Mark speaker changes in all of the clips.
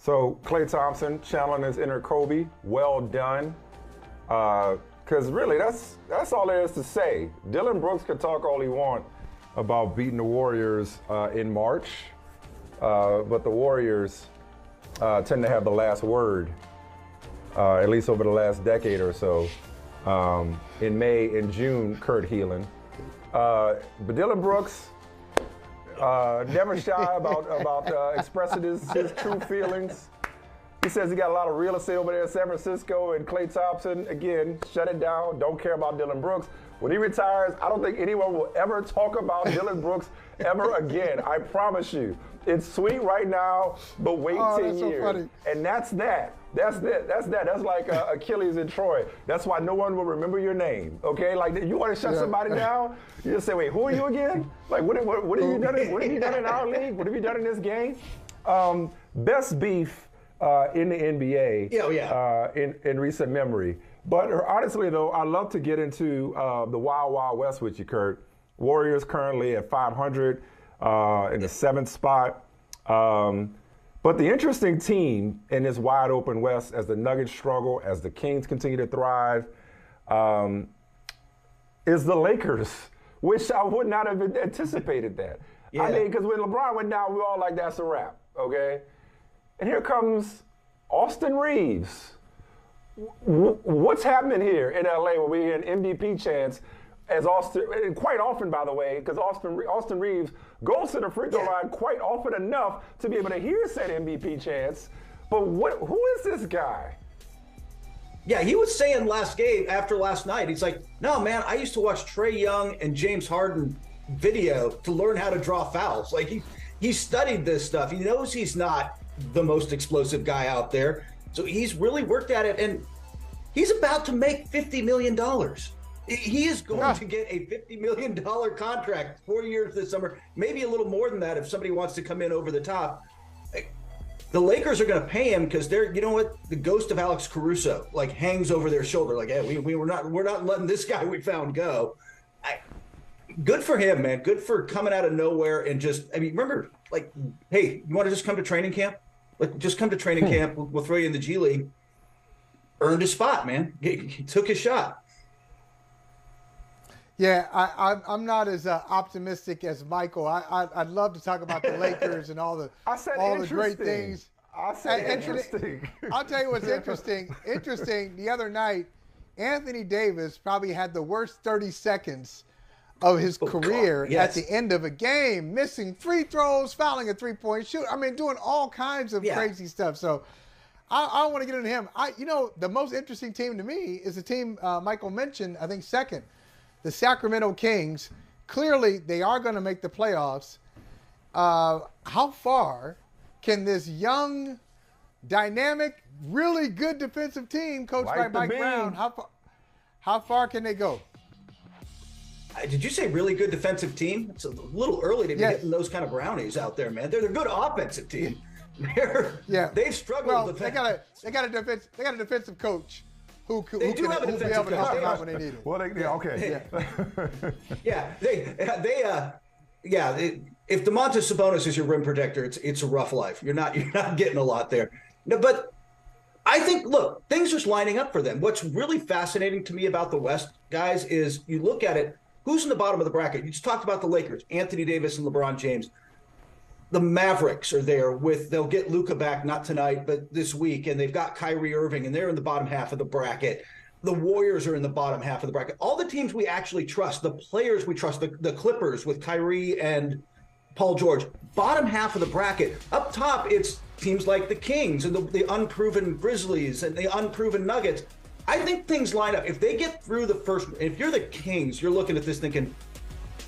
Speaker 1: So Klay Thompson channeling his inner Kobe, well done. Because really, that's all there is to say. Dylan Brooks can talk all he wants about beating the Warriors in March, but the Warriors tend to have the last word, at least over the last decade or so. In May and June, Kurt Helin. But Dylan Brooks, never shy about expressing his true feelings. He says he got a lot of real estate over there in San Francisco, and Klay Thompson, again, shut it down, don't care about Dylan Brooks. When he retires, I don't think anyone will ever talk about Dylan Brooks ever again. I promise you. It's sweet right now, but wait 10 years. So funny. And that's that. That's it. That's that. That's like Achilles in Troy. That's why no one will remember your name, okay? Like, you want to shut somebody down, you just say, wait, who are you again? Like, what have you done in our league? What have you done in this game? Best beef in the NBA in recent memory. But honestly, though, I love to get into the Wild Wild West with you, Kurt. Warriors currently at 500 in the 7th spot. But the interesting team in this wide open West, as the Nuggets struggle, as the Kings continue to thrive, is the Lakers, which I would not have anticipated that. Yeah. I mean, because when LeBron went down, we were all like, that's a wrap, okay? And here comes Austin Reeves. What's happening here in LA when we get an MVP chance as Austin, and quite often, by the way, because Austin Reeves goes to the free throw line quite often enough to be able to hear said MVP chance. But who is this guy?
Speaker 2: Yeah, he was saying after last night, he's like, no, man, I used to watch Trae Young and James Harden video to learn how to draw fouls. Like, he studied this stuff. He knows he's not the most explosive guy out there. So he's really worked at it, and he's about to make $50 million. He is going to get a $50 million contract, 4 years this summer, maybe a little more than that if somebody wants to come in over the top. The Lakers are going to pay him because they're, you know what, the ghost of Alex Caruso like hangs over their shoulder. Like, hey, we're not letting this guy we found go. Good for him, man. Good for coming out of nowhere and just, I mean, remember, like, hey, you want to just come to training camp? Like, just come to training camp. We'll throw you in the G League. Earned his spot, man. He took his shot.
Speaker 3: Yeah, I'm not as optimistic as Michael. I'd love to talk about the Lakers and all the great things.
Speaker 1: I said interesting.
Speaker 3: I'll tell you what's interesting. The other night, Anthony Davis probably had the worst 30 seconds of his career at the end of a game, missing free throws, fouling a three-point shoot. I mean, doing all kinds of crazy stuff. So I want to get into him. The most interesting team to me is the team Michael mentioned, I think second, the Sacramento Kings. Clearly, they are going to make the playoffs. How far can this young, dynamic, really good defensive team coached by Mike Brown, how far can they go?
Speaker 2: Did you say really good defensive team? It's a little early to be getting those kind of brownies out there, man. They're a good offensive team. They've struggled.
Speaker 3: Well, they got a defensive coach who can be able to help them out when they need it.
Speaker 1: Well,
Speaker 2: if DeMontis Sabonis is your rim protector, it's a rough life. You're not getting a lot there. No, but I think, look, things are lining up for them. What's really fascinating to me about the West, guys, is you look at it. Who's in the bottom of the bracket? You just talked about the Lakers, Anthony Davis and LeBron James. The Mavericks are there they'll get Luka back, not tonight, but this week, and they've got Kyrie Irving, and they're in the bottom half of the bracket. The Warriors are in the bottom half of the bracket. All the teams we actually trust, the players we trust, the Clippers with Kyrie and Paul George, bottom half of the bracket. Up top, it's teams like the Kings and the unproven Grizzlies and the unproven Nuggets. I think things line up. If they get through the first, if you're the Kings, you're looking at this thinking,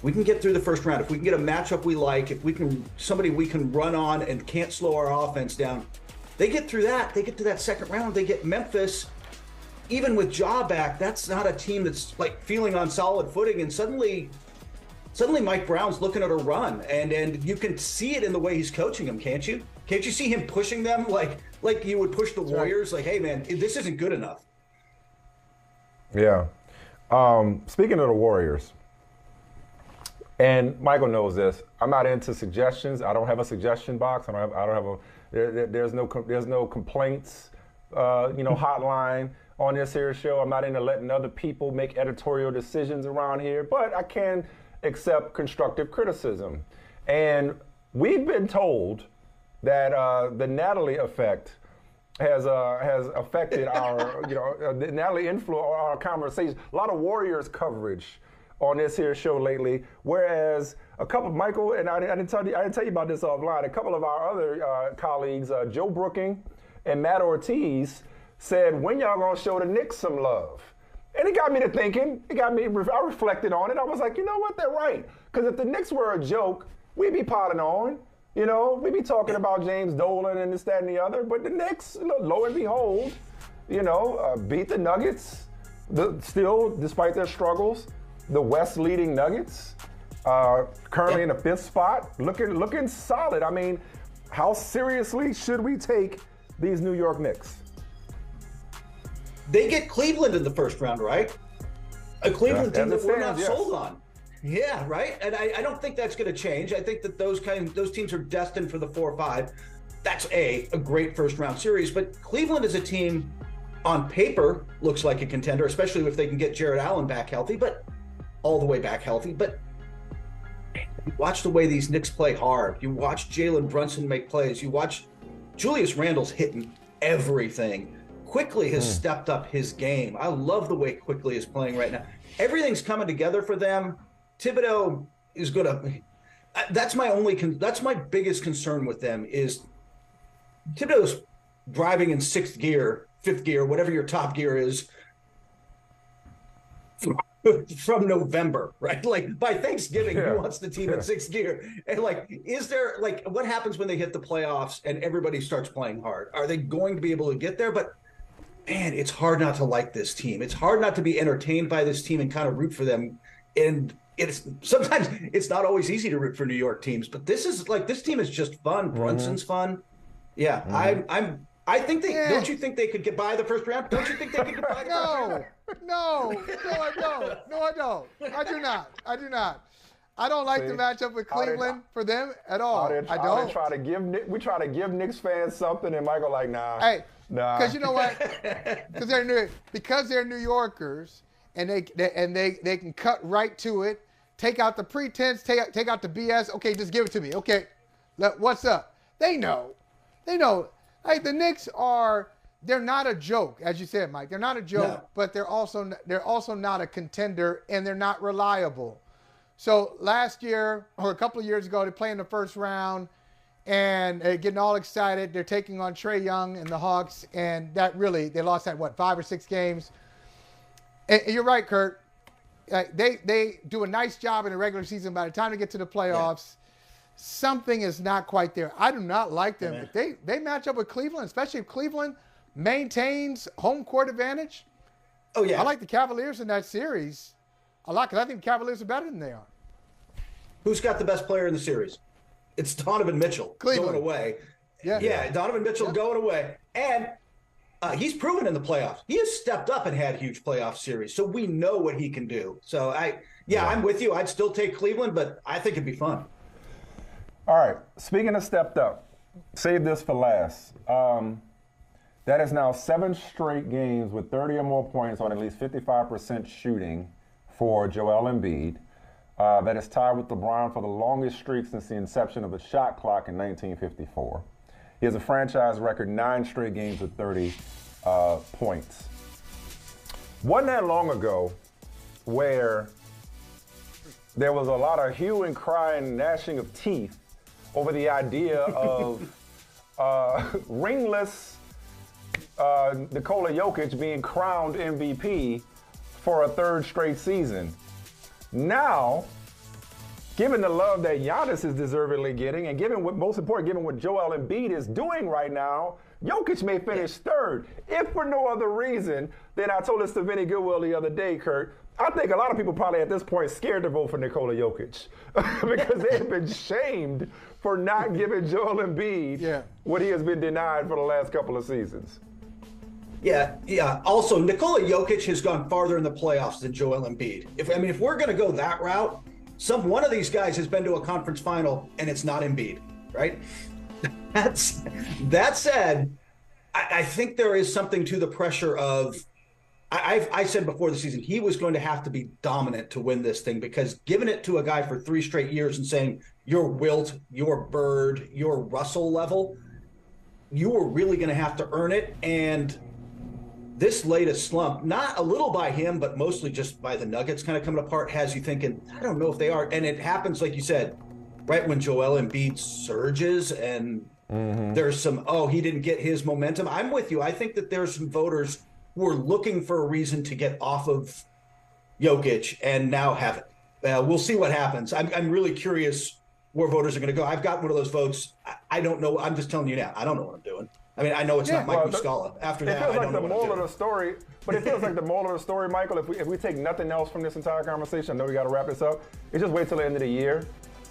Speaker 2: we can get through the first round. If we can get a matchup we like, if we can, somebody we can run on and can't slow our offense down, they get through that. They get to that second round. They get Memphis. Even with Ja back, that's not a team that's like feeling on solid footing. And suddenly Mike Brown's looking at a run, and you can see it in the way he's coaching them, can't you? Can't you see him pushing them like you would push the Warriors? Like, hey, man, this isn't good enough.
Speaker 1: Yeah. Speaking of the Warriors, and Michael knows this, I'm not into suggestions. I don't have a suggestion box. I don't have There's no complaints, hotline on this here show. I'm not into letting other people make editorial decisions around here, but I can accept constructive criticism. And we've been told that the Natalie effect has affected our, the Natalie influence on our conversation. A lot of Warriors coverage on this here show lately, whereas Michael, and I didn't tell you about this offline, a couple of our other colleagues, Joe Brooking and Matt Ortiz, said, when y'all gonna show the Knicks some love? And it got me to thinking, I reflected on it. I was like, you know what, they're right. Because if the Knicks were a joke, we'd be piling on. We'd be talking about James Dolan and this, that, and the other. But the Knicks, lo and behold, beat the Nuggets. Still, despite their struggles, the West leading Nuggets, currently in the 5th spot, looking solid. I mean, how seriously should we take these New York Knicks?
Speaker 2: They get Cleveland in the first round, right? A Cleveland team that we're not sold on. Yeah, right. And I don't think that's going to change. I think that those teams are destined for the 4 or 5. That's a great first round series. But Cleveland is a team on paper looks like a contender, especially if they can get Jared Allen back healthy, but all the way back healthy. But you watch the way these Knicks play hard. You watch Jalen Brunson make plays. You watch Julius Randle's hitting everything. Quickly has stepped up his game. I love the way Quickly is playing right now. Everything's coming together for them. Thibodeau is going to. That's my biggest concern with them is Thibodeau's driving in 6th gear, 5th gear, whatever your top gear is, from November, right? Like by Thanksgiving, he wants the team in 6th gear. And is there what happens when they hit the playoffs and everybody starts playing hard? Are they going to be able to get there? But man, it's hard not to like this team. It's hard not to be entertained by this team and kind of root for them. And sometimes it's not always easy to root for New York teams, but this team is just fun. Brunson's fun. Yeah, I think they. Don't you think they could get by the first round? Don't you think they could get by the first round?
Speaker 3: No, I don't. No, I don't. I do not. I don't like the matchup with Cleveland for them at all. I don't.
Speaker 1: We try to give Knicks fans something, and Michael like, nah.
Speaker 3: Hey, because you know what? Because they're New Yorkers, and they can cut right to it. Take out the pretense. Take out the BS. Okay, just give it to me. Okay, what's up? They know. Hey, the Knicks they're not a joke, as you said, Mike. They're not a joke, but they're also not a contender, and they're not reliable. So last year or a couple of years ago, they play in the first round, and they're getting all excited. They're taking on Trae Young and the Hawks, and they lost that 5 or 6 games. And you're right, Kurt. They do a nice job in the regular season. By the time they get to the playoffs, something is not quite there. I do not like them. If they match up with Cleveland, especially if Cleveland maintains home court advantage. Oh, yeah. I like the Cavaliers in that series a lot because I think the Cavaliers are better than they are.
Speaker 2: Who's got the best player in the series? It's Donovan Mitchell going away. Yeah, Donovan Mitchell going away. And he's proven in the playoffs. He has stepped up and had huge playoff series, so we know what he can do. So, I'm with you. I'd still take Cleveland, but I think it'd be fun.
Speaker 1: All right, speaking of stepped up, save this for last. That is now 7 straight games with 30 or more points on at least 55% shooting for Joel Embiid. That is tied with LeBron for the longest streak since the inception of the shot clock in 1954. He has a franchise record 9 straight games with 30 points. Wasn't that long ago where there was a lot of hue and cry and gnashing of teeth over the idea of ringless Nikola Jokic being crowned MVP for a 3rd straight season. Now, given the love that Giannis is deservedly getting, and given what Joel Embiid is doing right now, Jokic may finish 3rd, if for no other reason than I told this to Vinny Goodwill the other day, Kurt. I think a lot of people probably at this point scared to vote for Nikola Jokic because they have been shamed for not giving Joel Embiid what he has been denied for the last couple of seasons.
Speaker 2: Yeah. Also, Nikola Jokic has gone farther in the playoffs than Joel Embiid. If we're going to go that route, one of these guys has been to a conference final, and it's not Embiid, right? That said, I think there is something to the pressure of, I said before the season, he was going to have to be dominant to win this thing, because giving it to a guy for 3 straight years and saying, you're Wilt, you're Bird, you're Russell level, you were really going to have to earn it. And this latest slump, not a little by him, but mostly just by the Nuggets kind of coming apart, has you thinking, I don't know if they are. And it happens, like you said, right when Joel Embiid surges and there's some, he didn't get his momentum. I'm with you. I think that there's some voters who are looking for a reason to get off of Jokic and now have it. We'll see what happens. I'm really curious where voters are going to go. I've got one of those votes. I don't know. I'm just telling you now. I don't know what I'm doing. I mean, I know it's not Mike Muscala. After that,
Speaker 1: it feels like the moral of the story. But it feels like the moral of the story, Michael, if we take nothing else from this entire conversation, I know we got to wrap this up, it's just wait till the end of the year.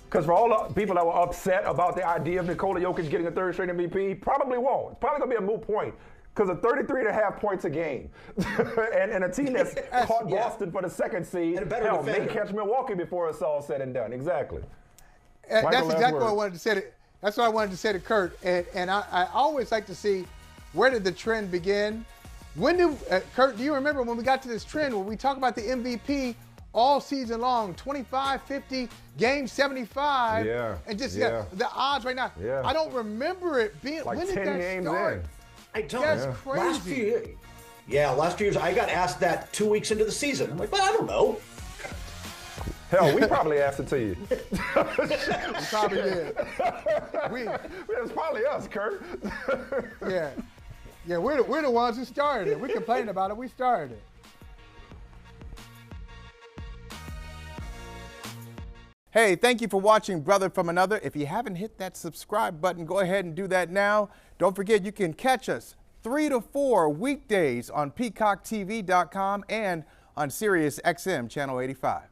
Speaker 1: Because for all the people that were upset about the idea of Nikola Jokic getting a 3rd straight MVP, probably won't. It's probably going to be a moot point. Because of 33.5 points a game. and a team that's caught Boston for the 2nd seed, hell, may catch Milwaukee before it's all said and done. Exactly.
Speaker 3: That's exactly what I wanted to say. That's what I wanted to say to Kurt. And I always like to see, where did the trend begin? Kurt, do you remember when we got to this trend where we talk about the MVP all season long, 25, 50, game 75, and just the odds right now?
Speaker 1: Yeah.
Speaker 3: I don't remember it being,
Speaker 1: like
Speaker 3: when did
Speaker 1: 10
Speaker 3: that
Speaker 1: games
Speaker 3: start?
Speaker 1: in.
Speaker 3: I don't. That's crazy.
Speaker 2: Last few years, I got asked that 2 weeks into the season. I'm like, well, I don't know.
Speaker 1: Hell, we probably asked it to you.
Speaker 3: We probably did.
Speaker 1: It's probably us, Kurt.
Speaker 3: Yeah, we're the ones who started it. We complained about it. We started it. Hey, thank you for watching Brother from Another. If you haven't hit that subscribe button, go ahead and do that now. Don't forget, you can catch us 3 to 4 weekdays on PeacockTV.com and on Sirius XM Channel 85.